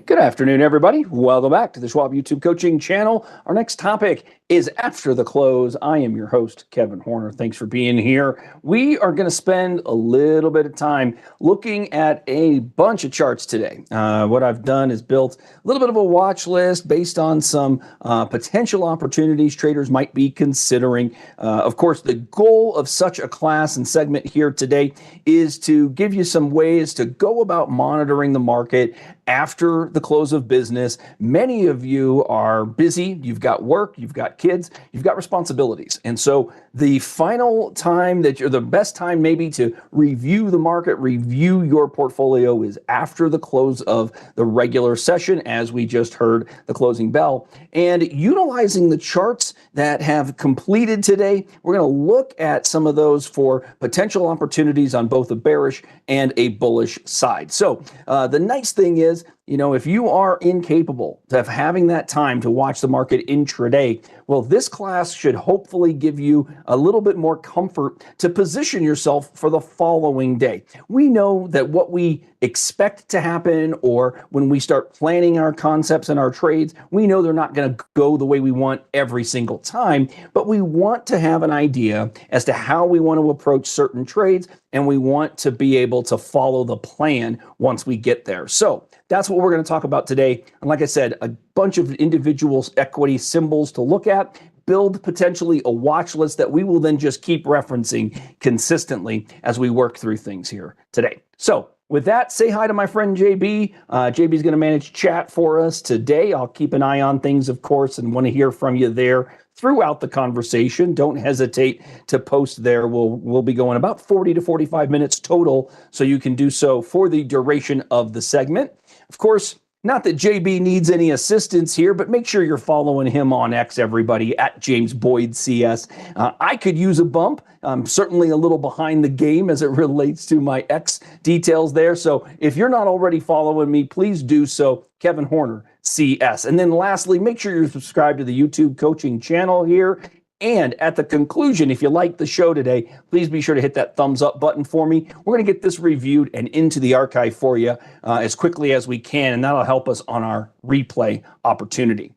Good afternoon, everybody. Welcome back to the Schwab YouTube Coaching Channel. Our next topic is after the close. I am your host, Kevin Horner. Thanks for being here. We are going to spend a little bit of time looking at a bunch of charts today. What I've done is built a little bit of a watch list based on some potential opportunities traders might be considering. Of course, the goal of such a class and segment here today is to give you some ways to go about monitoring the market after the close of business. Many of you are busy. You've got work, you've got kids, you've got responsibilities. And so the final time that you're the best time maybe to review the market, review your portfolio is after the close of the regular session, as we just heard the closing bell. And utilizing the charts that have completed today, we're going to look at some of those for potential opportunities on both a bearish and a bullish side. So the nice thing is, if you are incapable of having that time to watch the market intraday, well, this class should hopefully give you a little bit more comfort to position yourself for the following day. We know that what we expect to happen, or when we start planning our concepts and our trades, we know they're not going to go the way we want every single time, but we want to have an idea as to how we want to approach certain trades, and we want to be able to follow the plan once we get there. So that's what we're going to talk about today. And like I said, a bunch of individual equity symbols to look at, build potentially a watch list that we will then just keep referencing consistently as we work through things here today. So with that, say hi to my friend JB. JB is going to manage chat for us today. I'll keep an eye on things, of course, and want to hear from you there throughout the conversation. Don't hesitate to post there. We'll be going about 40 to 45 minutes total, so you can do so for the duration of the segment. Of course, not that JB needs any assistance here, but make sure you're following him on X, everybody, at James Boyd CS. I could use a bump. I'm certainly a little behind the game as it relates to my X details there. So if you're not already following me, please do so. Kevin Horner CS. And then lastly, make sure you're subscribed to the YouTube coaching channel here. And at the conclusion, if you like the show today, please be sure to hit that thumbs up button for me. We're going to get this reviewed and into the archive for you as quickly as we can, and that'll help us on our replay opportunity.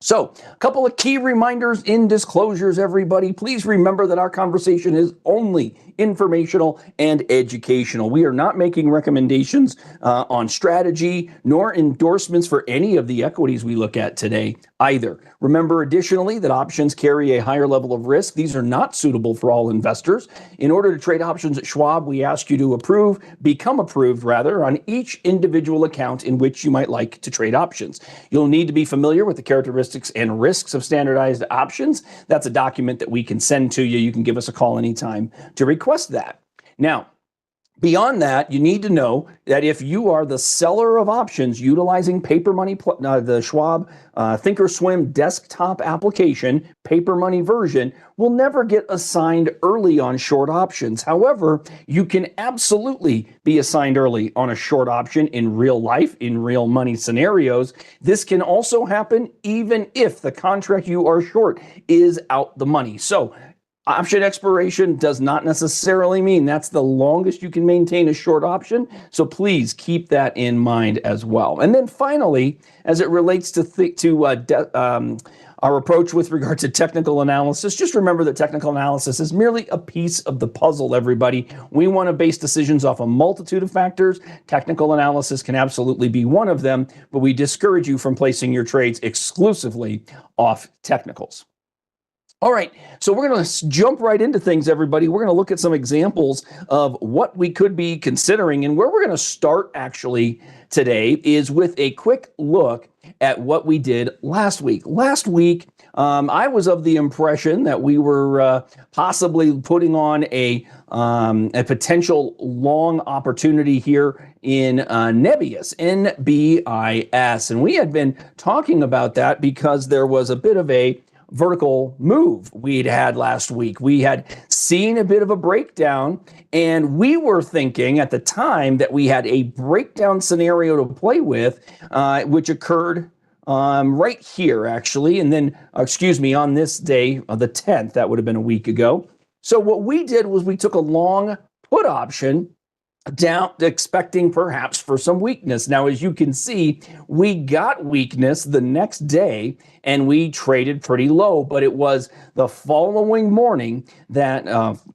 So, a couple of key reminders in disclosures, everybody. Please remember that our conversation is only informational and educational. We are not making recommendations on strategy nor endorsements for any of the equities we look at today either. Remember, additionally, that options carry a higher level of risk. These are not suitable for all investors. In order to trade options at Schwab, we ask you to become approved on each individual account in which you might like to trade options. You'll need to be familiar with the characteristics and risks of standardized options. That's a document that we can send to you. You can give us a call anytime to request that. Now, beyond that, you need to know that if you are the seller of options utilizing Paper Money, the Schwab Thinkorswim desktop application, Paper Money version, will never get assigned early on short options. However, you can absolutely be assigned early on a short option in real life, in real money scenarios. This can also happen even if the contract you are short is out the money. So, option expiration does not necessarily mean that's the longest you can maintain a short option, so please keep that in mind as well. And then finally, as it relates to our approach with regard to technical analysis, just remember that technical analysis is merely a piece of the puzzle, everybody. We want to base decisions off a multitude of factors. Technical analysis can absolutely be one of them, but we discourage you from placing your trades exclusively off technicals. All right, so we're going to jump right into things, everybody. We're going to look at some examples of what we could be considering, and where we're going to start actually today is with a quick look at what we did last week. Last week, I was of the impression that we were possibly putting on a potential long opportunity here in Nebius, NBIS, and we had been talking about that because there was a bit of a vertical move we'd had last week. We had seen a bit of a breakdown, and we were thinking at the time that we had a breakdown scenario to play with, which occurred right here, actually. And then, on this day, the 10th, that would have been a week ago. So what we did was we took a long put option down, expecting perhaps for some weakness. Now, as you can see, we got weakness the next day and we traded pretty low, but it was the following morning that,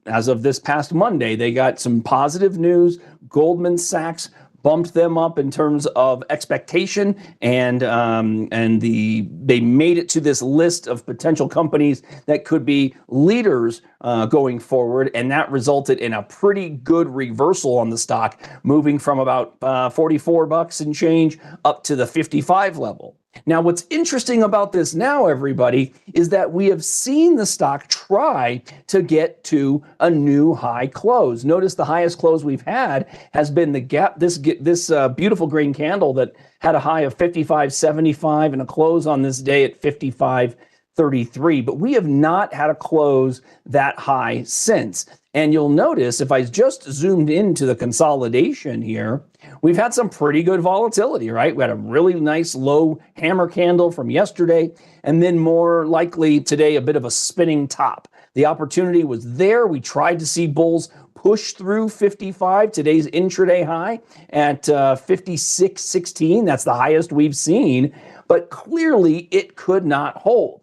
as of this past Monday, they got some positive news. Goldman Sachs bumped them up in terms of expectation, and they made it to this list of potential companies that could be leaders going forward, and that resulted in a pretty good reversal on the stock, moving from about $44 and change up to the 55 level. Now, what's interesting about this now, everybody, is that we have seen the stock try to get to a new high close. Notice the highest close we've had has been the gap, this beautiful green candle that had a high of 55.75 and a close on this day at 55.33. But we have not had a close that high since. And you'll notice if I just zoomed into the consolidation here, we've had some pretty good volatility, right? We had a really nice low hammer candle from yesterday, and then more likely today, a bit of a spinning top. The opportunity was there. We tried to see bulls push through 55, today's intraday high at 56.16. That's the highest we've seen, but clearly it could not hold.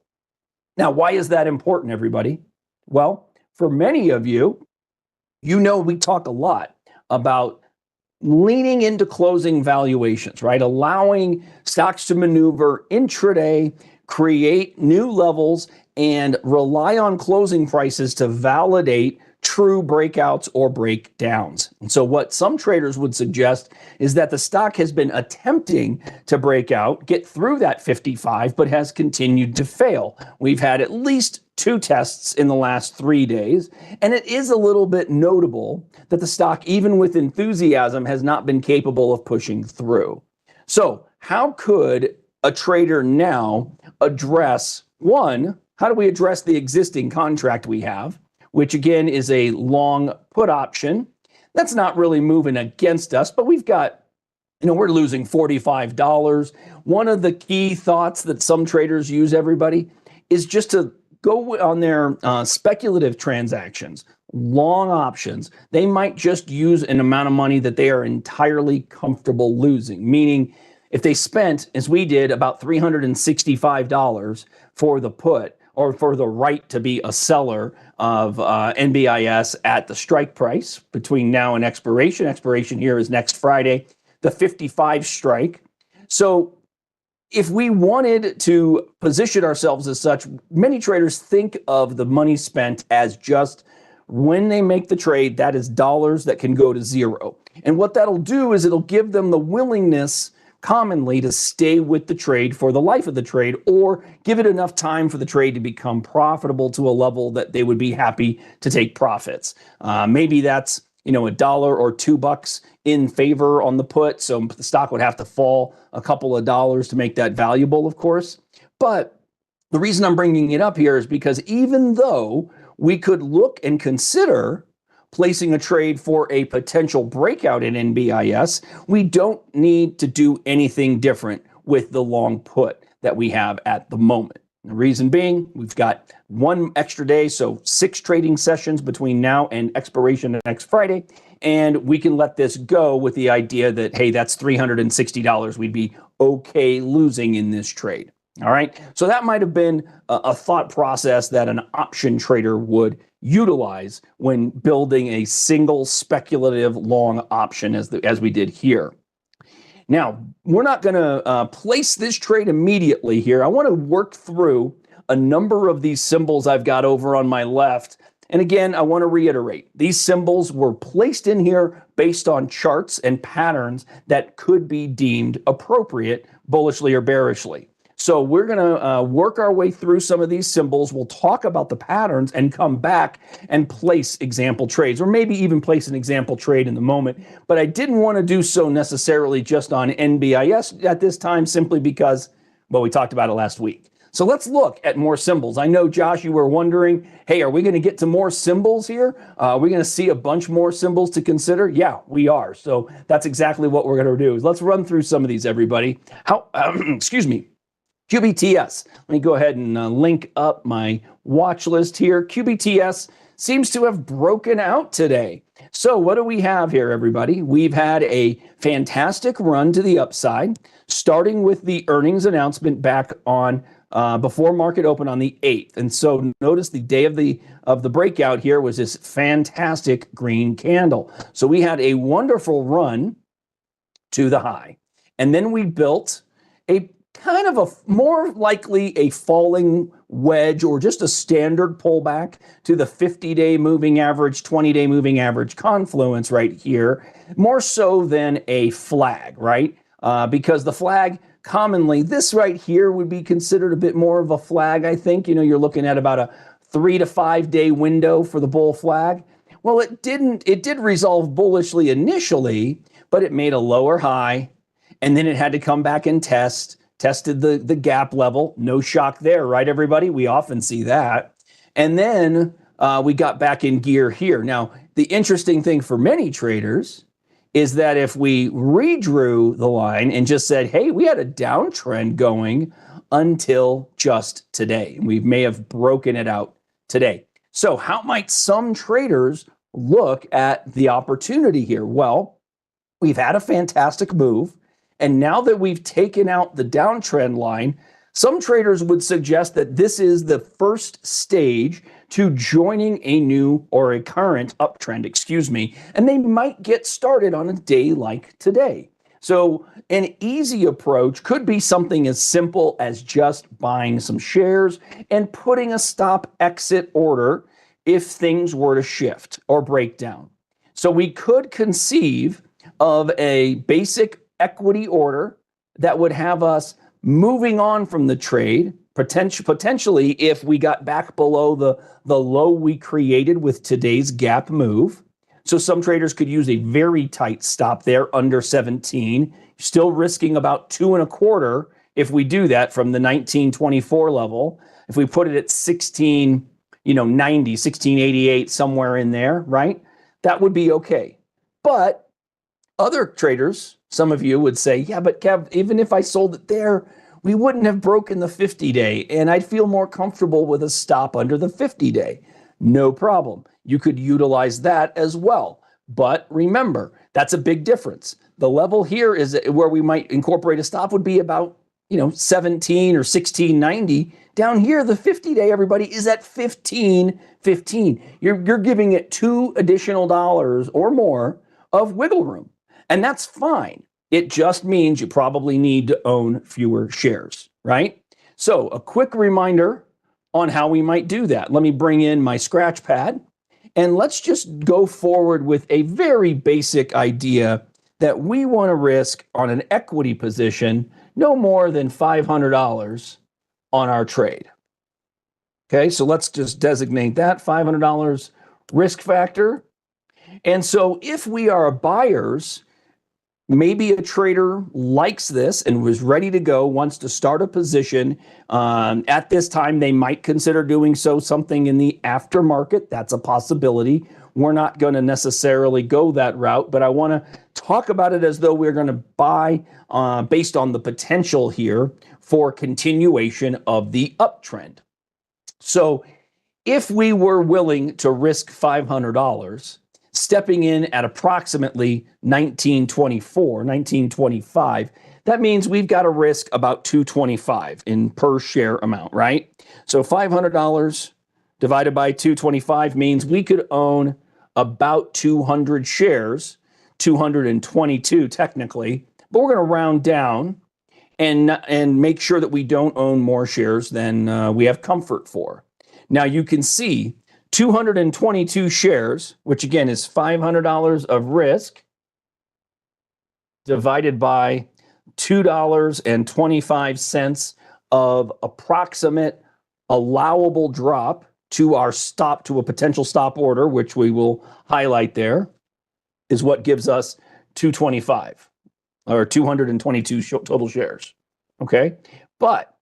Now, why is that important, everybody? Well, for many of you, you know we talk a lot about leaning into closing valuations, right? Allowing stocks to maneuver intraday, create new levels, and rely on closing prices to validate true breakouts or breakdowns. And so what some traders would suggest is that the stock has been attempting to break out, get through that 55, but has continued to fail. We've had at least 2 tests in the last 3 days, and it is a little bit notable that the stock, even with enthusiasm, has not been capable of pushing through. So how could a trader now address, one, how do we address the existing contract we have, which again is a long put option that's not really moving against us, but we've got, we're losing $45. One of the key thoughts that some traders use, everybody, is just to go on their speculative transactions, long options. They might just use an amount of money that they are entirely comfortable losing, meaning if they spent, as we did, about $365 for the put, or for the right to be a seller of NBIS at the strike price between now and expiration. Expiration here is next Friday, the 55 strike. So if we wanted to position ourselves as such, many traders think of the money spent as just when they make the trade, that is dollars that can go to zero. And what that'll do is it'll give them the willingness commonly to stay with the trade for the life of the trade, or give it enough time for the trade to become profitable to a level that they would be happy to take profits. Maybe that's $1 or $2 in favor on the put, so the stock would have to fall a couple of dollars to make that valuable, of course. But the reason I'm bringing it up here is because even though we could look and consider placing a trade for a potential breakout in NBIS, we don't need to do anything different with the long put that we have at the moment. The reason being, we've got 1 extra day, so 6 trading sessions between now and expiration next Friday, and we can let this go with the idea that, hey, that's $360 we'd be okay losing in this trade. All right, so that might have been a thought process that an option trader would utilize when building a single speculative long option as we did here. Now, we're not going to place this trade immediately here. I want to work through a number of these symbols I've got over on my left. And again, I want to reiterate, these symbols were placed in here based on charts and patterns that could be deemed appropriate, bullishly or bearishly. So we're going to work our way through some of these symbols. We'll talk about the patterns and come back and place example trades, or maybe even place an example trade in the moment. But I didn't want to do so necessarily just on NBIS at this time, simply because, well, we talked about it last week. So let's look at more symbols. I know, Josh, you were wondering, hey, are we going to get to more symbols here? Are we going to see a bunch more symbols to consider? Yeah, we are. So that's exactly what we're going to do. Let's run through some of these, everybody. Excuse me. QBTS. Let me go ahead and link up my watch list here. QBTS seems to have broken out today. So what do we have here, everybody? We've had a fantastic run to the upside, starting with the earnings announcement back on before market open on the 8th. And so notice the day of the breakout here was this fantastic green candle. So we had a wonderful run to the high. And then we built a kind of a more likely a falling wedge or just a standard pullback to the 50-day moving average, 20-day moving average confluence right here, more so than a flag, right? Because the flag commonly, this right here would be considered a bit more of a flag, I think. You know, you're looking at about a 3 to 5 day window for the bull flag. Well, it did resolve bullishly initially, but it made a lower high, and then it had to come back and tested the gap level. No shock there, right, everybody? We often see that. And then we got back in gear here. Now, the interesting thing for many traders is that if we redrew the line and just said, hey, we had a downtrend going until just today, we may have broken it out today. So how might some traders look at the opportunity here? Well, we've had a fantastic move. And now that we've taken out the downtrend line, some traders would suggest that this is the first stage to joining a new or a current uptrend, and they might get started on a day like today. So an easy approach could be something as simple as just buying some shares and putting a stop exit order if things were to shift or break down. So we could conceive of a basic equity order that would have us moving on from the trade, potentially if we got back below the low we created with today's gap move. So some traders could use a very tight stop there under 17, still risking about 2.25 if we do that from the 1924 level. If we put it at 16, 90, 1688, somewhere in there, right? That would be okay. But other traders, some of you would say, yeah, but Kev, even if I sold it there, we wouldn't have broken the 50-day, and I'd feel more comfortable with a stop under the 50-day. No problem. You could utilize that as well. But remember, that's a big difference. The level here is where we might incorporate a stop would be about 17 or 1690. Down here, the 50-day, everybody, is at 1515. You're giving it $2 additional or more of wiggle room. And that's fine. It just means you probably need to own fewer shares, right? So a quick reminder on how we might do that. Let me bring in my scratch pad, and let's just go forward with a very basic idea that we want to risk on an equity position no more than $500 on our trade. Okay, so let's just designate that $500 risk factor. And so if we are buyers, maybe a trader likes this and was ready to go, wants to start a position. At this time, they might consider doing something in the aftermarket. That's a possibility. We're not going to necessarily go that route, but I want to talk about it as though we're going to buy based on the potential here for continuation of the uptrend. So if we were willing to risk $500, stepping in at approximately 1924, 1925, that means we've got to risk about $225 in per share amount, right? So $500 divided by 225 means we could own about 200 shares, 222 technically, but we're going to round down and make sure that we don't own more shares than we have comfort for. Now you can see 222 shares, which again is $500 of risk, divided by $2.25 of approximate allowable drop to our stop, to a potential stop order, which we will highlight there, is what gives us 225 or 222 total shares. Okay. But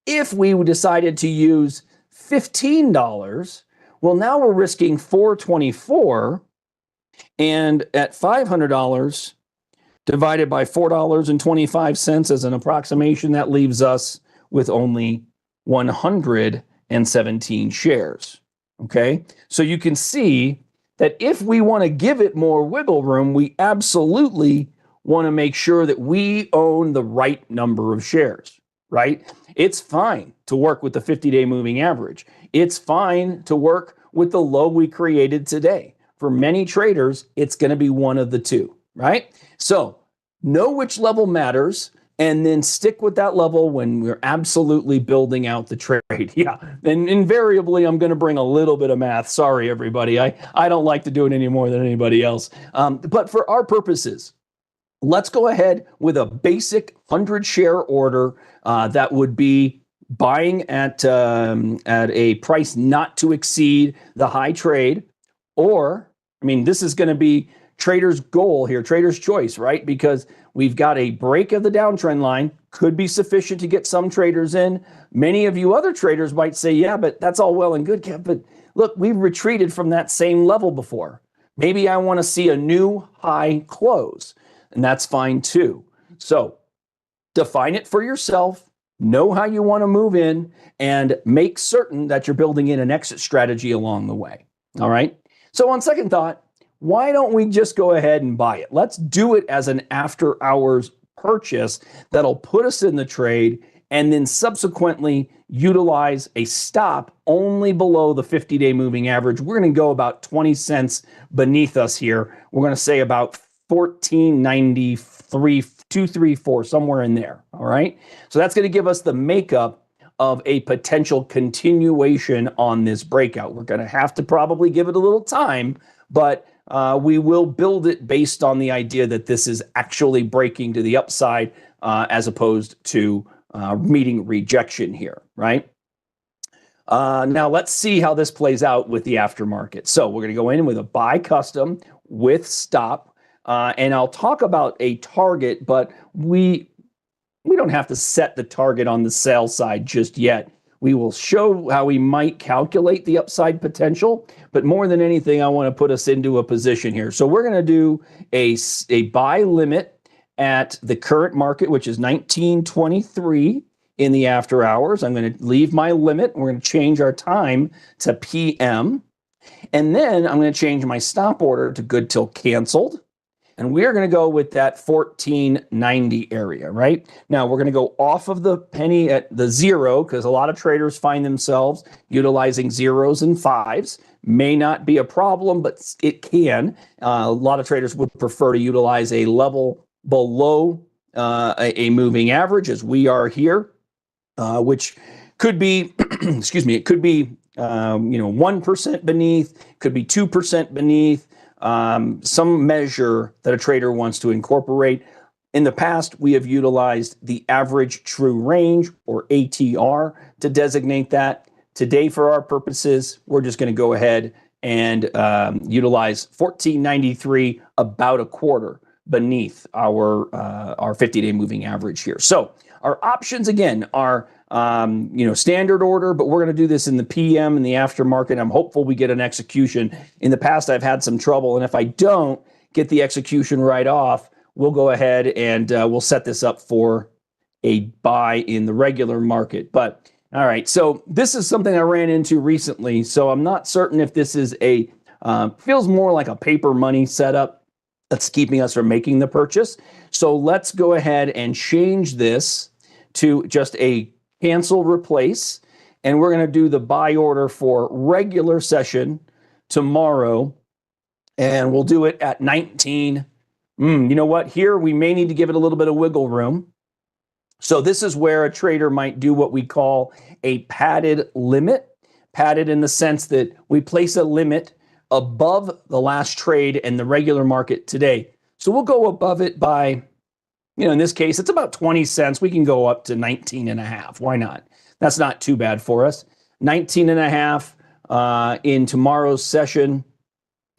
if we decided to use $15, well, now we're risking $424, and at $500 divided by $4.25 as an approximation, that leaves us with only 117 shares. Okay, so you can see that if we want to give it more wiggle room, we absolutely want to make sure that we own the right number of shares, right? It's fine to work with the 50-day moving average. It's fine to work with the low we created today. For many traders, it's going to be one of the two, right? So know which level matters and then stick with that level when we're absolutely building out the trade. Yeah, and invariably, I'm going to bring a little bit of math. Sorry, everybody. I don't like to do it any more than anybody else. But for our purposes, let's go ahead with a basic 100-share order that would be buying at a price not to exceed the high trade. Or, I mean, this is going to be trader's goal here, trader's choice, right? Because we've got a break of the downtrend line, could be sufficient to get some traders in. Many of you other traders might say, yeah, but that's all well and good, Kev, but look, we've retreated from that same level before. Maybe I want to see a new high close, and that's fine too. So define it for yourself, know how you want to move in, and make certain that you're building in an exit strategy along the way. All right. So on second thought, why don't we just go ahead and buy it? Let's do it as an after hours purchase that'll put us in the trade and then subsequently utilize a stop only below the 50-day moving average. We're going to go about 20 cents beneath us here. We're going to say about 14.93, 234, somewhere in there. All right. So that's going to give us the makeup of a potential continuation on this breakout. We're going to have to probably give it a little time, but we will build it based on the idea that this is actually breaking to the upside as opposed to meeting rejection here, right? Now let's see how this plays out with the aftermarket. So we're going to go in with a buy custom with stop, and I'll talk about a target, but we don't have to set the target on the sell side just yet. We will show how we might calculate the upside potential, but more than anything, I want to put us into a position here. So we're going to do a buy limit at the current market, which is 1923 in the after hours. I'm going to leave my limit. We're going to change our time to PM. And then I'm going to change my stop order to good till canceled. And we're going to go with that 1490 area, right? Now, we're going to go off of the penny at the zero because a lot of traders find themselves utilizing zeros and fives. May not be a problem, but it can. A lot of traders would prefer to utilize a level below a moving average, as we are here, which could be, excuse me, it could be 1% beneath, could be 2% beneath. Some measure that a trader wants to incorporate. In the past, we have utilized the average true range, or ATR, to designate that. Today, for our purposes, we're just going to go ahead and utilize 1493, about a quarter beneath our 50-day moving average here. So our options, again, are standard order, but we're going to do this in the PM and the aftermarket. I'm hopeful we get an execution. In the past, I've had some trouble, and if I don't get the execution right off, we'll go ahead and we'll set this up for a buy in the regular market. But all right, so this is something I ran into recently, so I'm not certain if this is feels more like a paper money setup that's keeping us from making the purchase. So let's go ahead and change this to just a cancel replace, and we're going to do the buy order for regular session tomorrow, and we'll do it at 19. You know what? Here we may need to give it a little bit of wiggle room. So this is where a trader might do what we call a padded limit. Padded in the sense that we place a limit above the last trade and the regular market today. So we'll go above it by, in this case, it's about 20 cents. We can go up to 19 and a half. Why not? That's not too bad for us. 19 and a half in tomorrow's session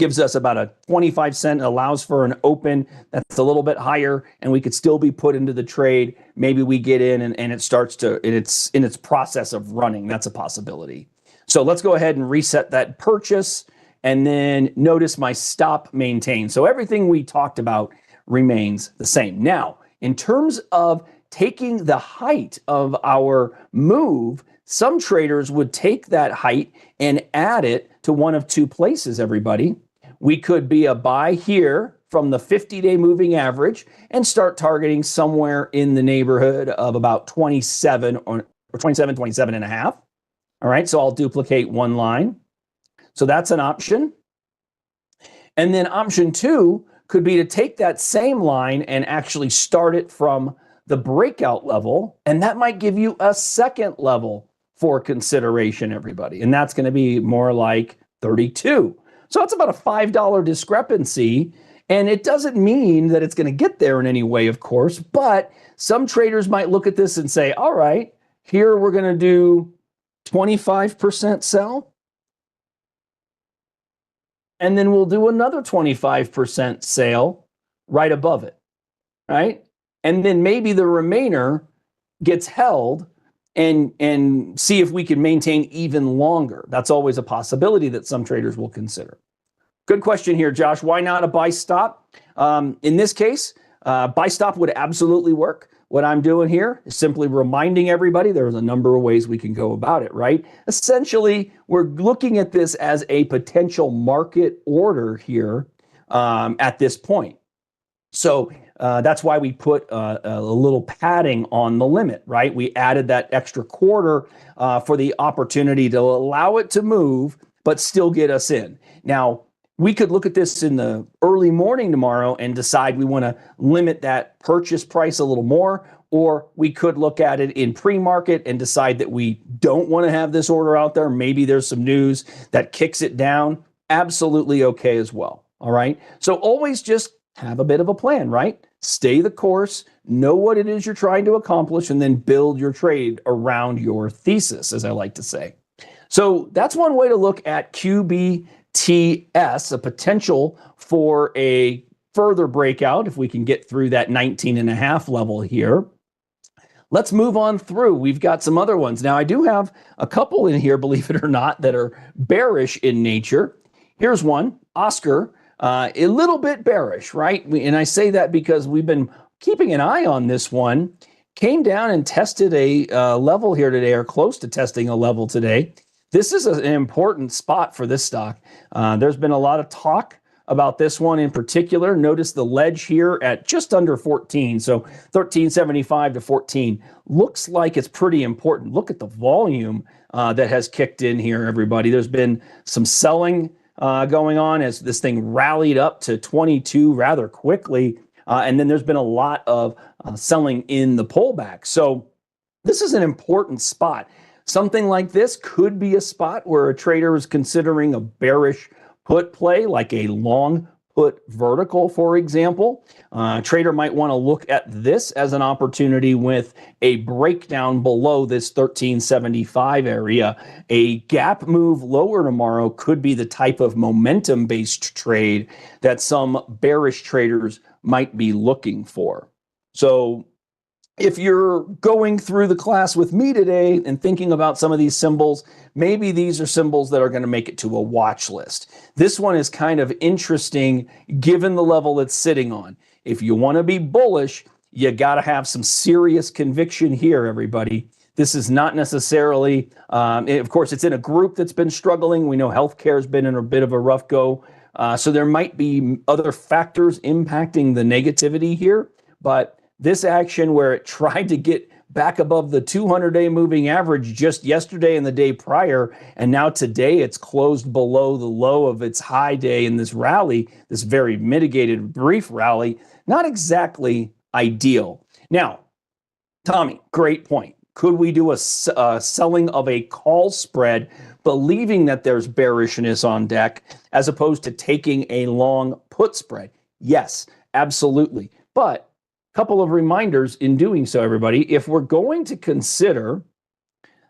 gives us about a 25 cent, allows for an open that's a little bit higher, and we could still be put into the trade. Maybe we get in and it starts to, it's in its process of running. That's a possibility. So let's go ahead and reset that purchase, and then notice my stop maintained. So everything we talked about remains the same. Now, in terms of taking the height of our move, some traders would take that height and add it to one of two places, everybody. we could be a buy here from the 50-day moving average and start targeting somewhere in the neighborhood of about 27 or 27 and a half. All right, so I'll duplicate one line. So that's an option. And then option two could be to take that same line and actually start it from the breakout level. And that might give you a second level for consideration, everybody. And that's going to be more like 32. So it's about a $5 discrepancy. And it doesn't mean that it's going to get there in any way, of course. But some traders might look at this and say, all right, here we're going to do 25% sell. And then we'll do another 25% sale right above it, right? And then maybe the remainder gets held and see if we can maintain even longer. That's always a possibility that some traders will consider. Good question here, Josh. Why not a buy stop? In this case, buy stop would absolutely work. What I'm doing here is simply reminding everybody there's a number of ways we can go about it, right? Essentially, we're looking at this as a potential market order here at this point. So that's why we put a little padding on the limit, right? We added that extra quarter for the opportunity to allow it to move, but still get us in. Now, we could look at this in the early morning tomorrow and decide we want to limit that purchase price a little more, or we could look at it in pre-market and decide that we don't want to have this order out there. Maybe there's some news that kicks it down. Absolutely okay as well. All right. So always just have a bit of a plan, right? Stay the course, know what it is you're trying to accomplish, and then build your trade around your thesis, as I like to say. So that's one way to look at QBTS, a potential for a further breakout if we can get through that 19.5 level here. Let's move on through. We've got some other ones. Now, I do have a couple in here, believe it or not, that are bearish in nature. Here's one, Oscar, a little bit bearish, right? And I say that because we've been keeping an eye on this one. Came down and tested a level here today, or close to testing a level today. This is an important spot for this stock. There's been a lot of talk about this one in particular. Notice the ledge here at just under 14. So 1375 to 14 looks like it's pretty important. Look at the volume that has kicked in here, everybody. There's been some selling going on as this thing rallied up to 22 rather quickly. And then there's been a lot of selling in the pullback. So this is an important spot. Something like this could be a spot where a trader is considering a bearish put play, like a long put vertical, for example. Trader might want to look at this as an opportunity with a breakdown below this 1375 area. A gap move lower tomorrow could be the type of momentum-based trade that some bearish traders might be looking for. So if you're going through the class with me today and thinking about some of these symbols, maybe these are symbols that are going to make it to a watch list. This one is kind of interesting given the level it's sitting on. If you want to be bullish, you got to have some serious conviction here, everybody. This is not necessarily, of course, it's in a group that's been struggling. We know healthcare has been in a bit of a rough go. So there might be other factors impacting the negativity here, but this action where it tried to get back above the 200-day moving average just yesterday and the day prior, and now today it's closed below the low of its high day in this rally, this very mitigated brief rally, not exactly ideal. Now, Tommy, great point. Could we do a selling of a call spread, believing that there's bearishness on deck, as opposed to taking a long put spread? Yes, absolutely. But couple of reminders in doing so, everybody. If we're going to consider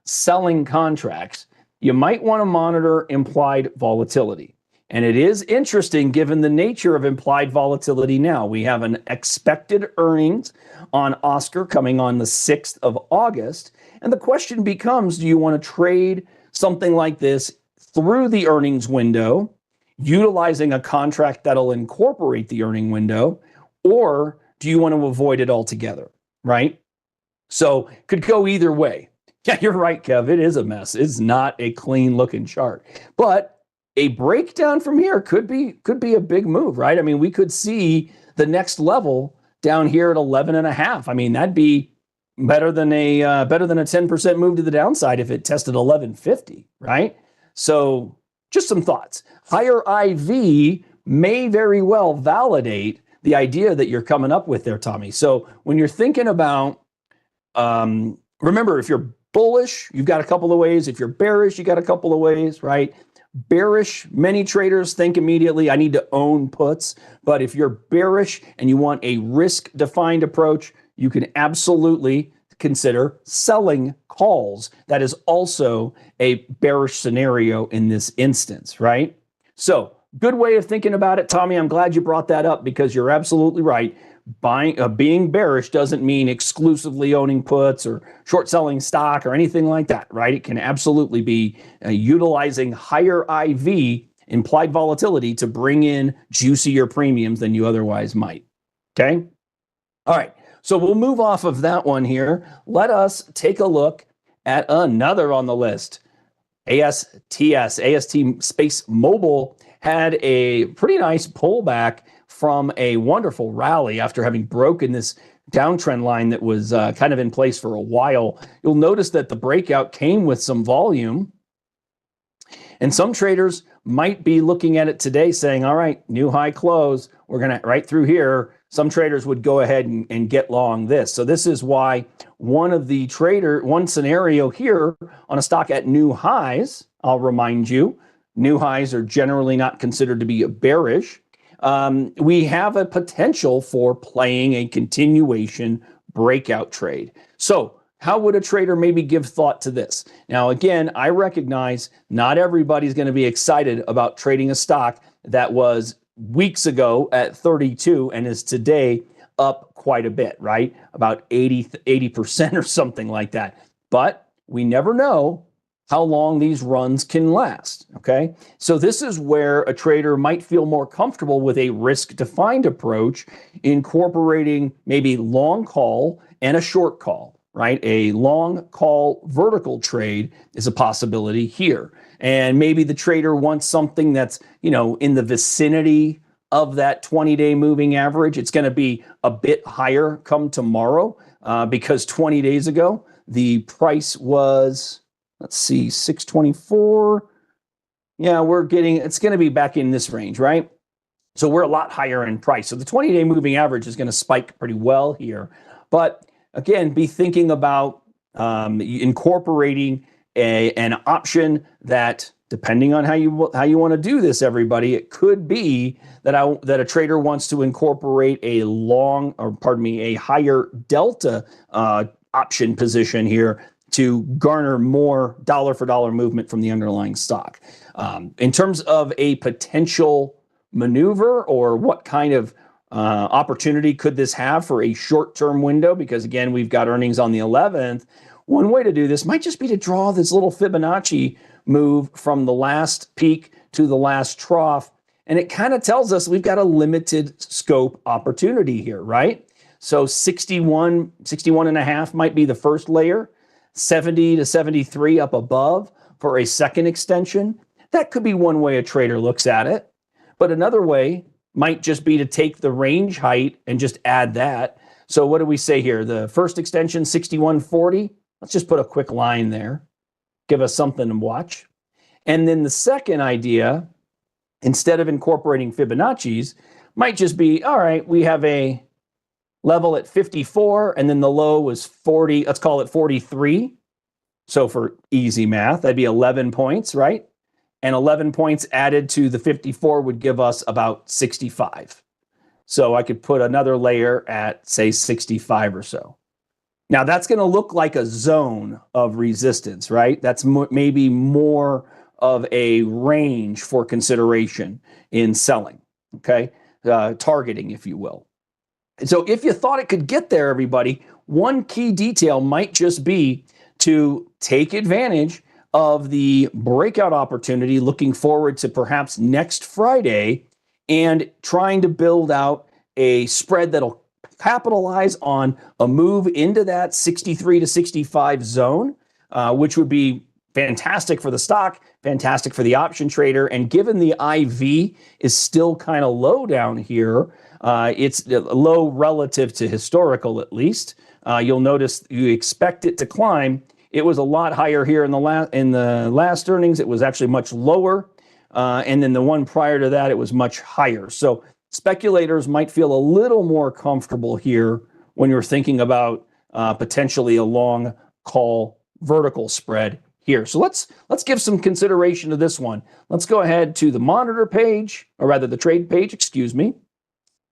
selling contracts, you might want to monitor implied volatility. And it is interesting given the nature of implied volatility now. We have an expected earnings on Oscar coming on the 6th of August. And the question becomes, do you want to trade something like this through the earnings window, utilizing a contract that'll incorporate the earning window, or do you want to avoid it altogether, right? So could go either way. Yeah, you're right, Kev. It is a mess. It's not a clean looking chart. But a breakdown from here could be a big move, right? I mean, we could see the next level down here at 11 and a half. I mean, that'd be better than a 10% move to the downside if it tested 1150, right? So just some thoughts. Higher IV may very well validate the idea that you're coming up with there, Tommy. So when you're thinking about, remember, if you're bullish, you've got a couple of ways. If you're bearish, you got a couple of ways, right? Bearish, many traders think immediately, I need to own puts. But if you're bearish and you want a risk-defined approach, you can absolutely consider selling calls. That is also a bearish scenario in this instance, right? So good way of thinking about it, Tommy. I'm glad you brought that up because you're absolutely right. Being bearish doesn't mean exclusively owning puts or short selling stock or anything like that, right? It can absolutely be utilizing higher IV, implied volatility, to bring in juicier premiums than you otherwise might. Okay? All right. So we'll move off of that one here. Let us take a look at another on the list. AST Space Mobile had a pretty nice pullback from a wonderful rally after having broken this downtrend line that was kind of in place for a while. You'll notice that the breakout came with some volume. And some traders might be looking at it today saying, all right, new high close. We're going to, right through here, some traders would go ahead and get long this. So this is why one scenario here on a stock at new highs, I'll remind you, new highs are generally not considered to be bearish. We have a potential for playing a continuation breakout trade. So how would a trader maybe give thought to this? Now, again, I recognize not everybody's going to be excited about trading a stock that was weeks ago at 32 and is today up quite a bit, right? About 80% or something like that. But we never know how long these runs can last, okay? So this is where a trader might feel more comfortable with a risk-defined approach, incorporating maybe long call and a short call, right? A long call vertical trade is a possibility here. And maybe the trader wants something that's, in the vicinity of that 20-day moving average. It's going to be a bit higher come tomorrow because 20 days ago, the price was, let's see, 624. Yeah, it's going to be back in this range, right? So we're a lot higher in price. So the 20-day moving average is going to spike pretty well here. But again, be thinking about incorporating an option that, depending on how you want to do this, everybody, it could be that a trader wants to incorporate a higher delta option position here to garner more dollar for dollar movement from the underlying stock. In terms of a potential maneuver or what kind of opportunity could this have for a short-term window, because again, we've got earnings on the 11th, one way to do this might just be to draw this little Fibonacci move from the last peak to the last trough. And it kind of tells us we've got a limited scope opportunity here, right? So 61 and a half might be the first layer, 70 to 73 up above for a second extension. That could be one way a trader looks at it. But another way might just be to take the range height and just add that. So what do we say here? The first extension, 61.40. Let's just put a quick line there. Give us something to watch. And then the second idea, instead of incorporating Fibonacci's, might just be, all right, we have a level at 54, and then the low was 40, let's call it 43. So for easy math, that'd be 11 points, right? And 11 points added to the 54 would give us about 65. So I could put another layer at, say, 65 or so. Now, that's going to look like a zone of resistance, right? That's maybe more of a range for consideration in selling, okay? Targeting, if you will. So if you thought it could get there, everybody, one key detail might just be to take advantage of the breakout opportunity, looking forward to perhaps next Friday, and trying to build out a spread that'll capitalize on a move into that 63 to 65 zone, which would be fantastic for the stock, fantastic for the option trader. And given the IV is still kind of low down here, it's low relative to historical at least. You'll notice you expect it to climb. It was a lot higher here in the last earnings. It was actually much lower. And then the one prior to that, it was much higher. So speculators might feel a little more comfortable here when you're thinking about potentially a long call vertical spread here. So let's give some consideration to this one. Let's go ahead to the monitor page, or rather the trade page, excuse me.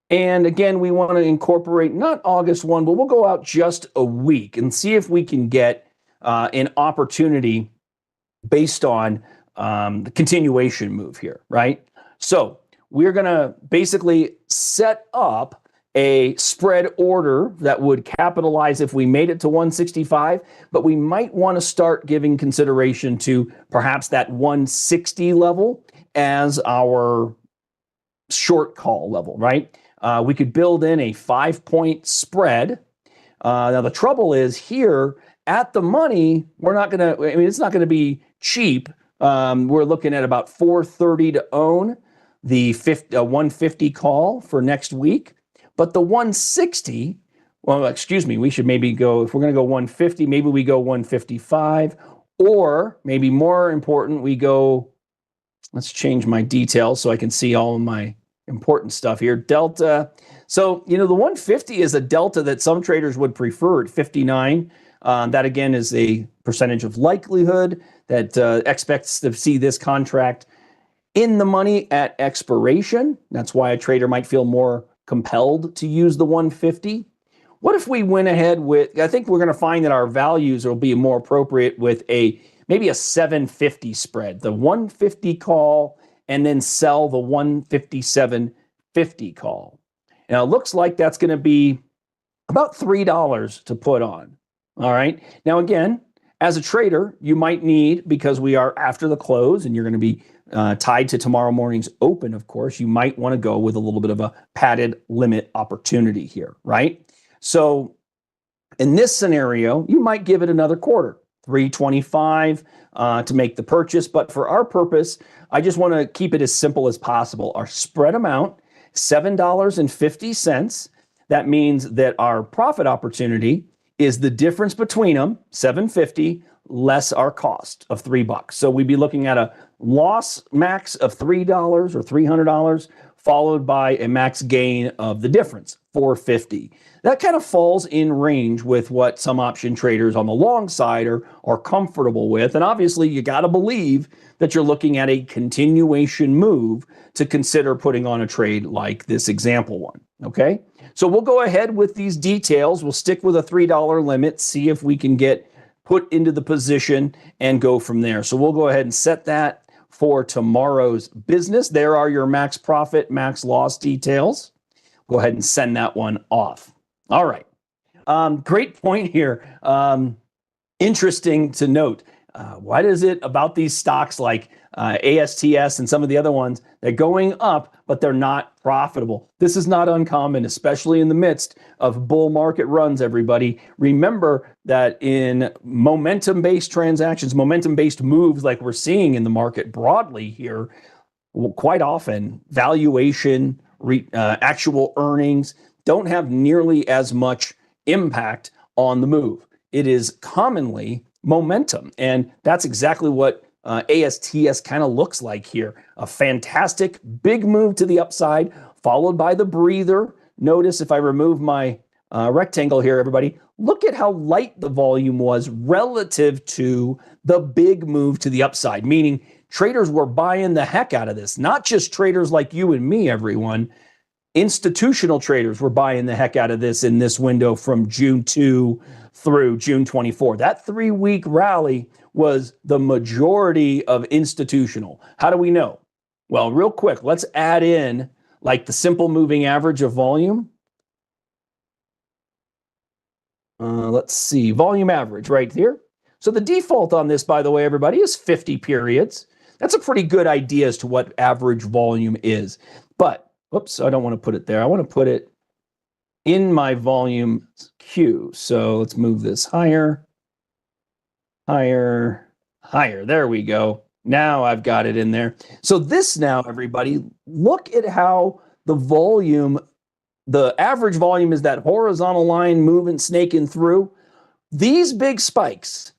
And again, we want to incorporate not August 1, but we'll go out just a week and see if we can get an opportunity based on the continuation move here, right? So we're going to basically set up a spread order that would capitalize if we made it to 165, but we might want to start giving consideration to perhaps that 160 level as our short call level, right? We could build in a 5-point spread. Now the trouble is here at the money, we're not going to, I mean, it's not going to be cheap. We're looking at about 430 to own the 150 call for next week. But the 160, well, excuse me, we should maybe go, if we're going to go 150, maybe we go 155, or maybe more important, we go, let's change my details so I can see all of my important stuff here. Delta. So, you know, the 150 is a delta that some traders would prefer at 59. That again is a percentage of likelihood that expects to see this contract in the money at expiration. That's why a trader might feel more compelled to use the 150. What if we went ahead with, I think we're going to find that our values will be more appropriate with maybe a 750 spread, the 150 call, and then sell the 157.50 call. Now it looks like that's going to be about $3 to put on. All right. Now, again, as a trader, you might need, because we are after the close and you're going to be tied to tomorrow morning's open, of course, you might want to go with a little bit of a padded limit opportunity here, right? So in this scenario, you might give it another quarter, 325 to make the purchase. But for our purpose, I just want to keep it as simple as possible. Our spread amount, $7.50. That means that our profit opportunity is the difference between them, $7.50, less our cost of $3. So we'd be looking at a loss max of $3 or $300, followed by a max gain of the difference, $4.50. That kind of falls in range with what some option traders on the long side are comfortable with. And obviously, you got to believe that you're looking at a continuation move to consider putting on a trade like this example one, okay? So we'll go ahead with these details. We'll stick with a $3 limit, see if we can get put into the position and go from there. So we'll go ahead and set that for tomorrow's business. There are your max profit, max loss details. Go ahead and send that one off. All right. Great point here. Interesting to note. What is it about these stocks like ASTS and some of the other ones? They're going up, but they're not profitable. This is not uncommon, especially in the midst of bull market runs, everybody. Remember that in momentum-based transactions, momentum-based moves like we're seeing in the market broadly here, quite often valuation, actual earnings don't have nearly as much impact on the move. It is commonly momentum, and that's exactly what ASTS kind of looks like here. A fantastic big move to the upside, followed by the breather. Notice if I remove my rectangle here, everybody, look at how light the volume was relative to the big move to the upside, meaning traders were buying the heck out of this. Not just traders like you and me, everyone. Institutional traders were buying the heck out of this in this window from June 2 through June 24. That 3-week rally was the majority of institutional. How do we know? Well, real quick, let's add in like the simple moving average of volume. Let's see, volume average right here. So the default on this, by the way, everybody, is 50 periods. That's a pretty good idea as to what average volume is. But, oops, I don't want to put it there. I want to put it in my volume queue. So let's move this higher, higher, higher. There we go. Now I've got it in there. So this now, everybody, look at how the volume, the average volume is that horizontal line moving, snaking through. These big spikes,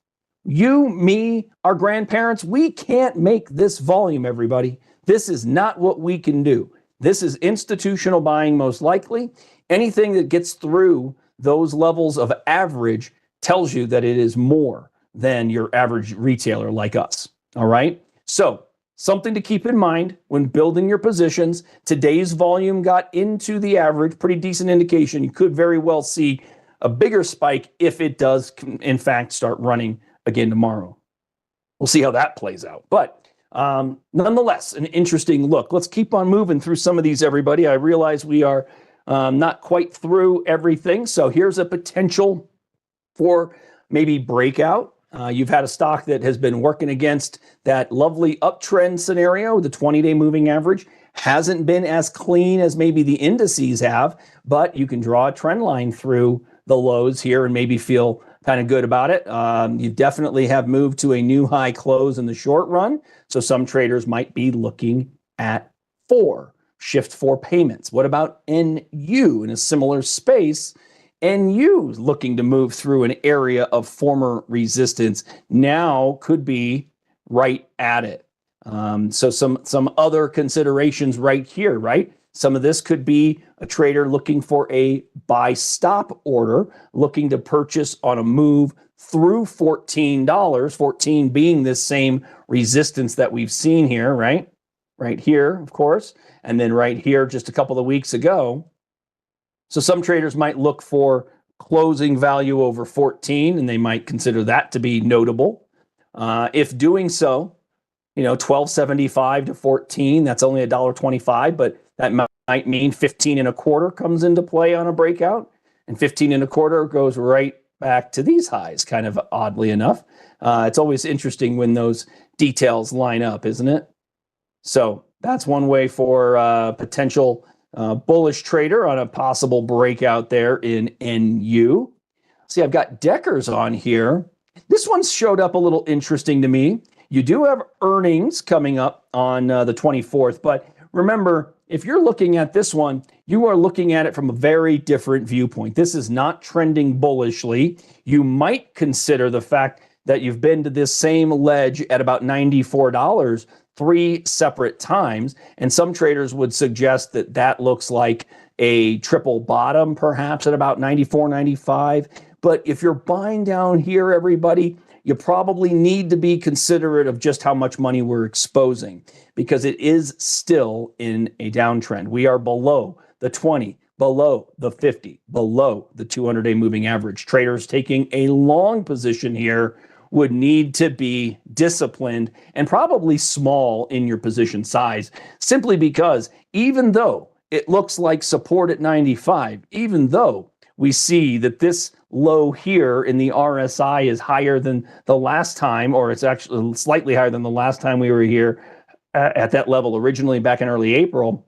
you, me, our grandparents, we can't make this volume, everybody. This is not what we can do. This is institutional buying, most likely. Anything that gets through those levels of average tells you that it is more than your average retailer like us. All right. So something to keep in mind when building your positions. Today's volume got into the average, pretty decent indication. You could very well see a bigger spike if it does, in fact, start running again tomorrow. We'll see how that plays out. But nonetheless, an interesting look. Let's keep on moving through some of these, everybody. I realize we are not quite through everything. So here's a potential for maybe breakout. You've had a stock that has been working against that lovely uptrend scenario. The 20-day moving average hasn't been as clean as maybe the indices have, but you can draw a trend line through the lows here and maybe feel kind of good about it. You definitely have moved to a new high close in the short run. So some traders might be looking at shift 4 payments. What about NU in a similar space? NU looking to move through an area of former resistance now could be right at it. So some other considerations right here, right? Some of this could be a trader looking for a buy stop order, looking to purchase on a move through $14, 14 being this same resistance that we've seen here, right? Right here, of course, and then right here just a couple of weeks ago. So some traders might look for closing value over 14, and they might consider that to be notable. If doing so, 12.75 to 14, that's only $1.25, but that might mean 15 and a quarter comes into play on a breakout, and 15 and a quarter goes right back to these highs, kind of oddly enough. It's always interesting when those details line up, isn't it? So that's one way for potential bullish trader on a possible breakout there in NU. See, I've got Deckers on here. This one showed up a little interesting to me. You do have earnings coming up on the 24th, but remember, if you're looking at this one, you are looking at it from a very different viewpoint. This is not trending bullishly. You might consider the fact that you've been to this same ledge at about $94 3 separate times, and some traders would suggest that that looks like a triple bottom, perhaps at about 94, 95. But if you're buying down here, everybody, you probably need to be considerate of just how much money we're exposing, because it is still in a downtrend. We are below the 20, below the 50, below the 200-day moving average. Traders taking a long position here would need to be disciplined and probably small in your position size, simply because even though it looks like support at 95, even though we see that this low here in the RSI is higher than the last time, or it's actually slightly higher than the last time we were here at that level originally back in early April,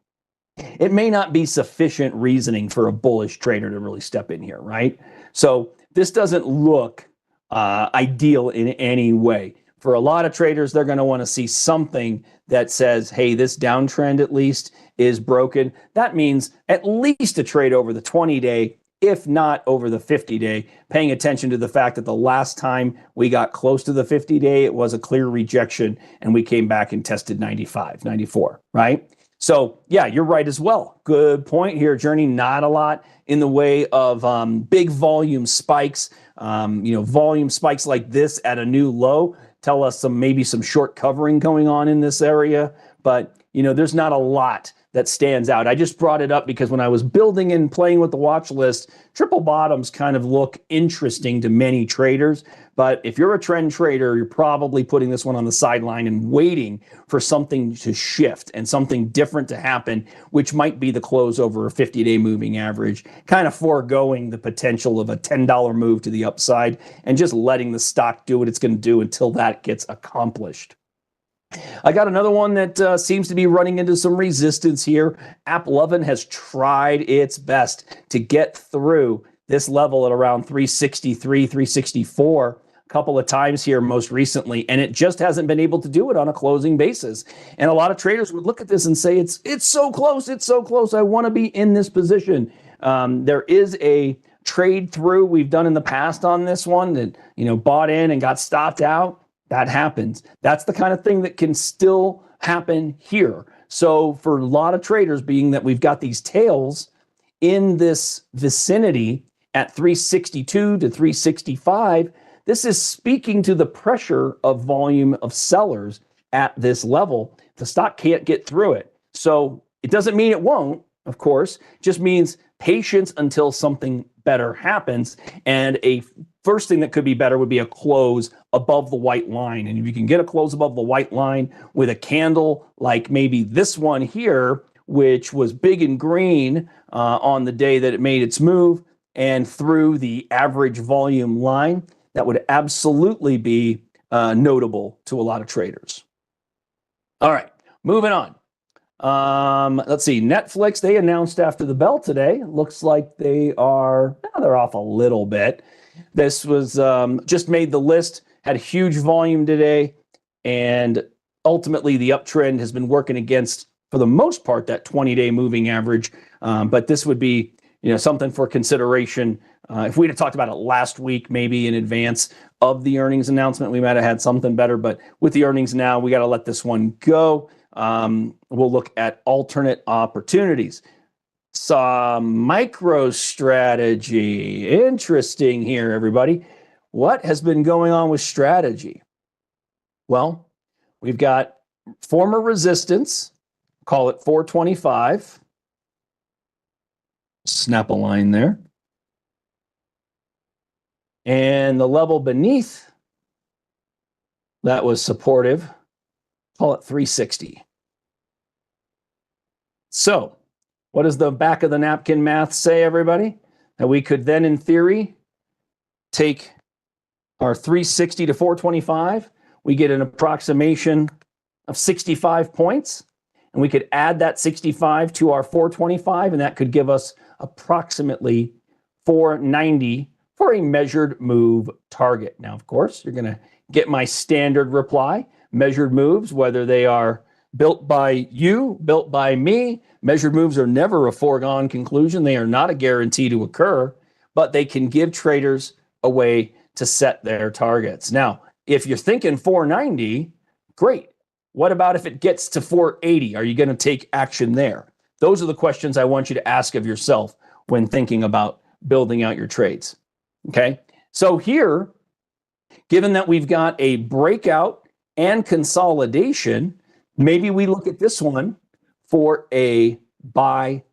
it may not be sufficient reasoning for a bullish trader to really step in here, right? So this doesn't look ideal in any way. For a lot of traders, they're going to want to see something that says, hey, this downtrend at least is broken. That means at least a trade over the 20-day, if not over the 50-day, paying attention to the fact that the last time we got close to the 50-day, it was a clear rejection, and we came back and tested 95, 94, right? So, yeah, you're right as well. Good point here, Journey. Not a lot in the way of big volume spikes. Volume spikes like this at a new low tell us maybe some short covering going on in this area. But, there's not a lot that stands out. I just brought it up because when I was building and playing with the watch list, triple bottoms kind of look interesting to many traders. But if you're a trend trader, you're probably putting this one on the sideline and waiting for something to shift and something different to happen, which might be the close over a 50-day moving average, kind of foregoing the potential of a $10 move to the upside and just letting the stock do what it's going to do until that gets accomplished. I got another one that seems to be running into some resistance here. AppLovin has tried its best to get through this level at around 363, 364. couple of times here most recently, and it just hasn't been able to do it on a closing basis. And a lot of traders would look at this and say, it's so close, it's so close. I want to be in this position. There is a trade through we've done in the past on this one that, bought in and got stopped out. That happens. That's the kind of thing that can still happen here. So for a lot of traders, being that we've got these tails in this vicinity at 362 to 365, this is speaking to the pressure of volume of sellers at this level. The stock can't get through it. So it doesn't mean it won't, of course, it just means patience until something better happens. And a first thing that could be better would be a close above the white line. And if you can get a close above the white line with a candle like maybe this one here, which was big and green on the day that it made its move and through the average volume line, that would absolutely be notable to a lot of traders. All right, moving on. Let's see, Netflix, they announced after the bell today. Looks like they're off a little bit. This was just made the list, had a huge volume today, and ultimately the uptrend has been working against, for the most part, that 20-day moving average. But this would be something for consideration. If we'd have talked about it last week, maybe in advance of the earnings announcement, we might have had something better. But with the earnings now, we got to let this one go. We'll look at alternate opportunities. Some MicroStrategy. Interesting here, everybody. What has been going on with strategy? Well, we've got former resistance, call it 425. Snap a line there. And the level beneath that was supportive, call it 360. So, what does the back of the napkin math say, everybody? That we could then, in theory, take our 360 to 425. We get an approximation of 65 points. And we could add that 65 to our 425, and that could give us approximately 490 for a measured move target. Now, of course, you're going to get my standard reply. Measured moves, whether they are built by you, built by me, measured moves are never a foregone conclusion. They are not a guarantee to occur, but they can give traders a way to set their targets. Now, if you're thinking 490, great. What about if it gets to 480? Are you going to take action there? Those are the questions I want you to ask of yourself when thinking about building out your trades. Okay, so here, given that we've got a breakout and consolidation, maybe we look at this one for a buy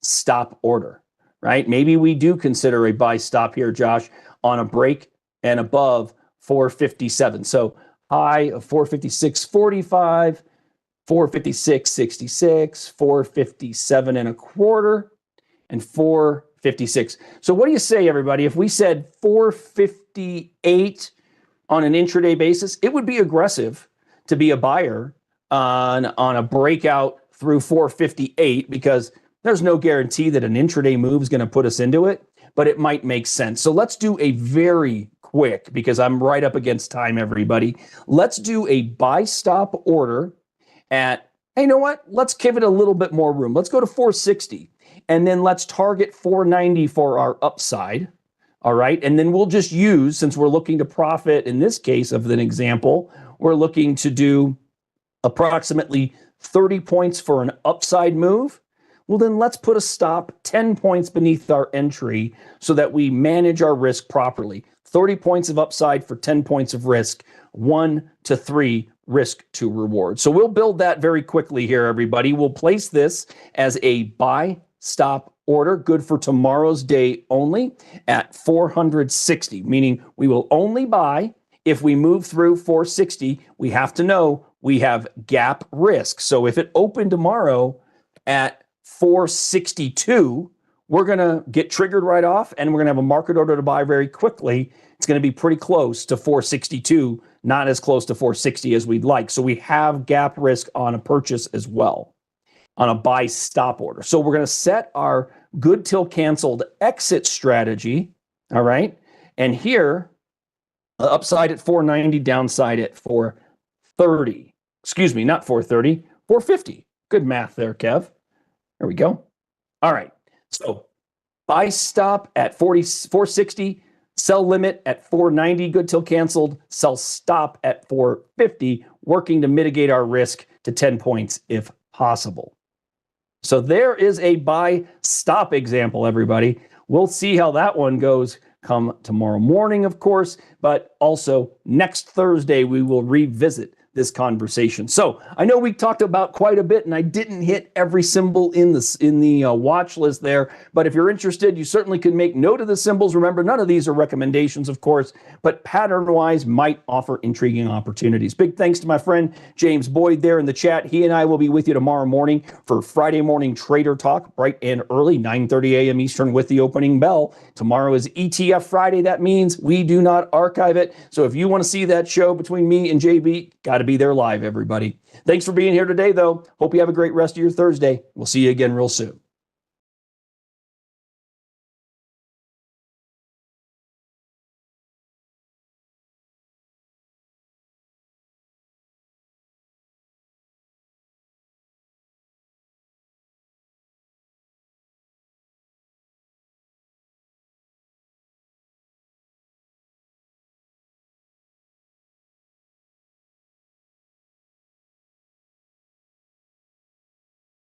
stop order, right? Maybe we do consider a buy stop here, Josh, on a break and above 457. So high of 456.45, 456.66, 457 and a quarter, and 456. So what do you say, everybody? If we said 458 on an intraday basis, it would be aggressive to be a buyer on a breakout through 458 because there's no guarantee that an intraday move is going to put us into it, but it might make sense. So let's do a very quick, because I'm right up against time, everybody. Let's do a buy stop order at, hey, you know what? Let's give it a little bit more room. Let's go to 460, and then let's target 490 for our upside. All right. And then we'll just use, since we're looking to profit in this case of an example, we're looking to do approximately 30 points for an upside move. Well, then let's put a stop 10 points beneath our entry so that we manage our risk properly. 30 points of upside for 10 points of risk, 1 to 3 risk to reward. So we'll build that very quickly here, everybody. We'll place this as a buy stop order, good for tomorrow's day only at 460, meaning we will only buy if we move through 460. We have to know we have gap risk. So if it opened tomorrow at 462, we're going to get triggered right off, and we're going to have a market order to buy very quickly. It's going to be pretty close to 462, not as close to 460 as we'd like. So we have gap risk on a purchase as well, on a buy stop order. So we're going to set our good till canceled exit strategy. All right. And here, Upside at 490, downside at 430. Excuse me, not 430, 450. Good math there, Kev. There we go. All right. So buy stop at 460, sell limit at 490, good till canceled, sell stop at 450, working to mitigate our risk to 10 points if possible. So there is a buy stop example, everybody. We'll see how that one goes come tomorrow morning, of course, but also next Thursday, we will revisit this conversation. So I know we talked about quite a bit, and I didn't hit every symbol in the watch list there. But if you're interested, you certainly can make note of the symbols. Remember, none of these are recommendations, of course, but pattern-wise might offer intriguing opportunities. Big thanks to my friend James Boyd there in the chat. He and I will be with you tomorrow morning for Friday morning Trader Talk, bright and early, 9:30 a.m. Eastern with the opening bell. Tomorrow is ETF Friday. That means we do not archive it. So if you want to see that show between me and JB, got to be there live, everybody. Thanks for being here today, though. Hope you have a great rest of your Thursday. We'll see you again real soon.